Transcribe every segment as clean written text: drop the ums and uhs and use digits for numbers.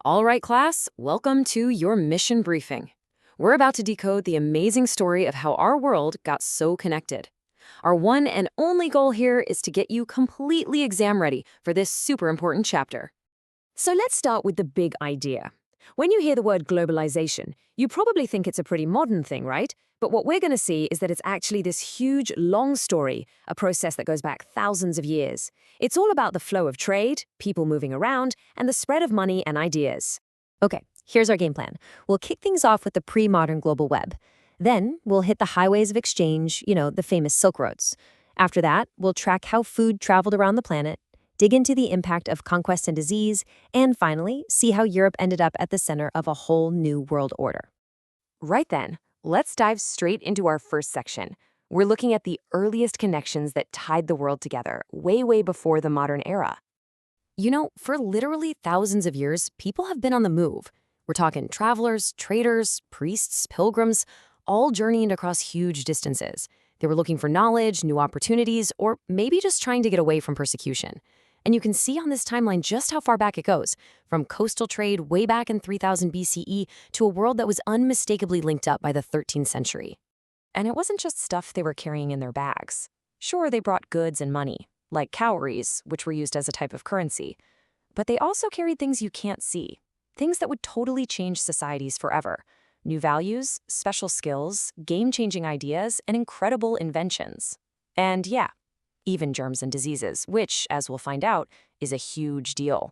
All right, class, welcome to your mission briefing. We're about to decode the amazing story of how our world got so connected. Our one and only goal here is to get you completely exam ready for this super important chapter. So let's start with the big idea. When you hear the word globalization, you probably think it's a pretty modern thing, right? But what we're going to see is that it's actually this huge, long story, a process that goes back thousands of years. It's all about the flow of trade, people moving around, and the spread of money and ideas. Okay, here's our game plan. We'll kick things off with the pre-modern global web. Then we'll hit the highways of exchange, the famous Silk Roads. After that, we'll track how food traveled around the planet, dig into the impact of conquest and disease, and finally, see how Europe ended up at the center of a whole new world order. Right then, let's dive straight into our first section. We're looking at the earliest connections that tied the world together, way before the modern era. For literally thousands of years, people have been on the move. We're talking travelers, traders, priests, pilgrims, all journeying across huge distances. They were looking for knowledge, new opportunities, or maybe just trying to get away from persecution. And you can see on this timeline just how far back it goes, from coastal trade way back in 3000 BCE to a world that was unmistakably linked up by the 13th century. And it wasn't just stuff they were carrying in their bags. Sure, they brought goods and money, like cowries, which were used as a type of currency. But they also carried things you can't see, things that would totally change societies forever. New values, special skills, game-changing ideas, and incredible inventions. And yeah, even germs and diseases, which, as we'll find out, is a huge deal.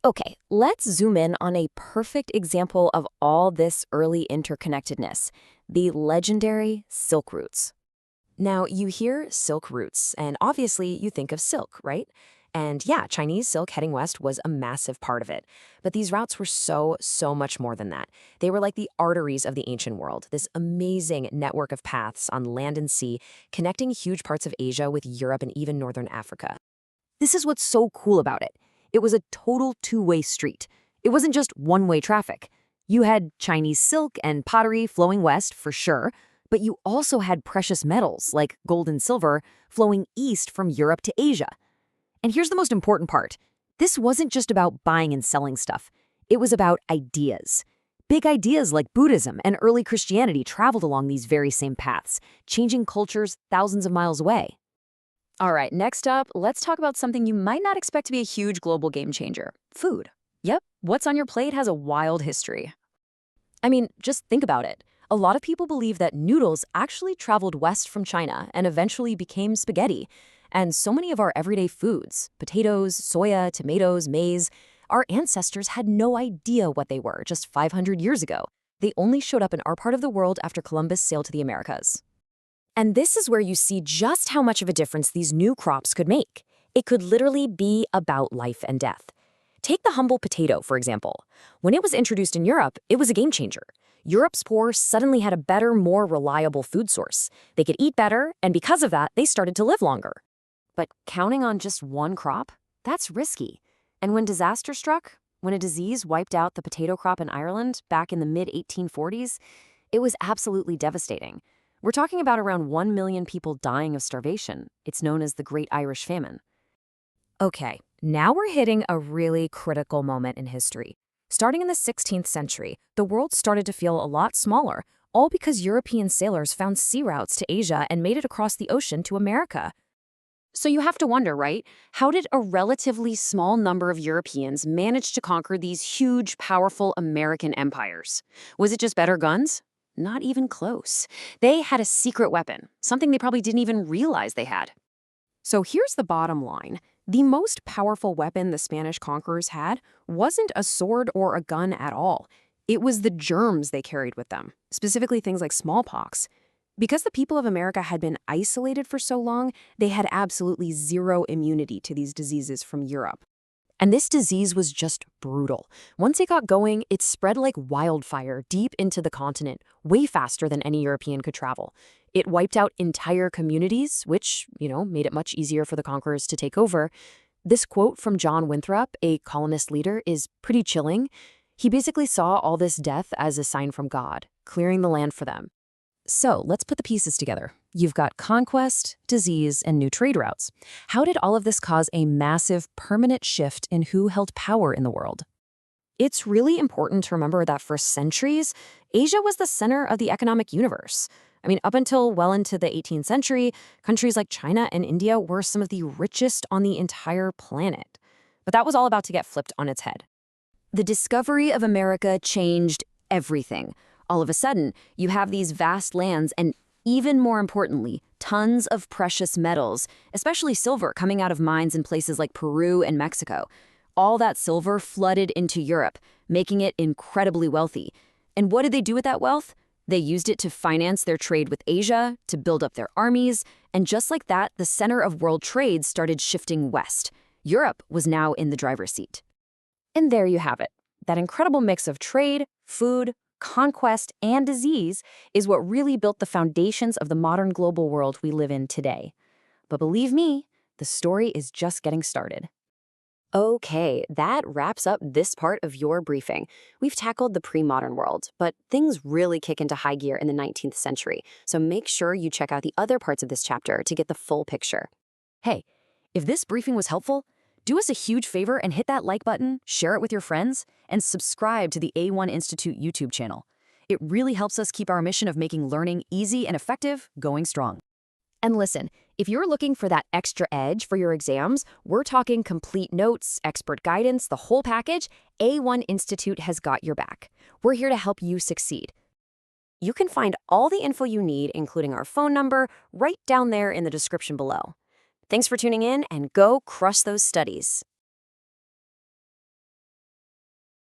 Okay, let's zoom in on a perfect example of all this early interconnectedness, the legendary silk routes. Now, you hear silk routes, and obviously you think of silk, right? And yeah, Chinese silk heading west was a massive part of it. But these routes were so much more than that. They were like the arteries of the ancient world, this amazing network of paths on land and sea, connecting huge parts of Asia with Europe and even northern Africa. This is what's so cool about it. It was a total two-way street. It wasn't just one-way traffic. You had Chinese silk and pottery flowing west, for sure, but you also had precious metals, like gold and silver, flowing east from Europe to Asia. And here's the most important part. This wasn't just about buying and selling stuff. It was about ideas. Big ideas like Buddhism and early Christianity traveled along these very same paths, changing cultures thousands of miles away. All right, next up, let's talk about something you might not expect to be a huge global game changer: food. Yep, what's on your plate has a wild history. I mean, just think about it. A lot of people believe that noodles actually traveled west from China and eventually became spaghetti. And so many of our everyday foods, potatoes, soya, tomatoes, maize, our ancestors had no idea what they were just 500 years ago. They only showed up in our part of the world after Columbus sailed to the Americas. And this is where you see just how much of a difference these new crops could make. It could literally be about life and death. Take the humble potato, for example. When it was introduced in Europe, it was a game changer. Europe's poor suddenly had a better, more reliable food source. They could eat better, and because of that, they started to live longer. But counting on just one crop? That's risky. And when disaster struck, when a disease wiped out the potato crop in Ireland back in the mid-1840s, it was absolutely devastating. We're talking about around 1 million people dying of starvation. It's known as the Great Irish Famine. Okay, now we're hitting a really critical moment in history. Starting in the 16th century, the world started to feel a lot smaller, all because European sailors found sea routes to Asia and made it across the ocean to America. So you have to wonder, right? How did a relatively small number of Europeans manage to conquer these huge, powerful American empires? Was it just better guns? Not even close. They had a secret weapon, something they probably didn't even realize they had. So here's the bottom line. The most powerful weapon the Spanish conquerors had wasn't a sword or a gun at all. It was the germs they carried with them, specifically things like smallpox. Because the people of America had been isolated for so long, they had absolutely zero immunity to these diseases from Europe. And this disease was just brutal. Once it got going, it spread like wildfire deep into the continent, way faster than any European could travel. It wiped out entire communities, which, made it much easier for the conquerors to take over. This quote from John Winthrop, a colonist leader, is pretty chilling. He basically saw all this death as a sign from God, clearing the land for them. So let's put the pieces together. You've got conquest, disease, and new trade routes. How did all of this cause a massive, permanent shift in who held power in the world? It's really important to remember that for centuries, Asia was the center of the economic universe. I mean, up until well into the 18th century, countries like China and India were some of the richest on the entire planet. But that was all about to get flipped on its head. The discovery of America changed everything. All of a sudden, you have these vast lands and, even more importantly, tons of precious metals, especially silver coming out of mines in places like Peru and Mexico. All that silver flooded into Europe, making it incredibly wealthy. And what did they do with that wealth? They used it to finance their trade with Asia, to build up their armies, and just like that, the center of world trade started shifting west. Europe was now in the driver's seat. And there you have it. That incredible mix of trade, food, conquest, and disease is what really built the foundations of the modern global world we live in today. But believe me, the story is just getting started. Okay, that wraps up this part of your briefing. We've tackled the pre-modern world, but things really kick into high gear in the 19th century, so make sure you check out the other parts of this chapter to get the full picture. Hey, if this briefing was helpful, do us a huge favor and hit that like button, share it with your friends, and subscribe to the A1 Institute YouTube channel. It really helps us keep our mission of making learning easy and effective going strong. And listen, if you're looking for that extra edge for your exams, we're talking complete notes, expert guidance, the whole package. A1 Institute has got your back. We're here to help you succeed. You can find all the info you need, including our phone number, right down there in the description below. Thanks for tuning in, and go crush those studies.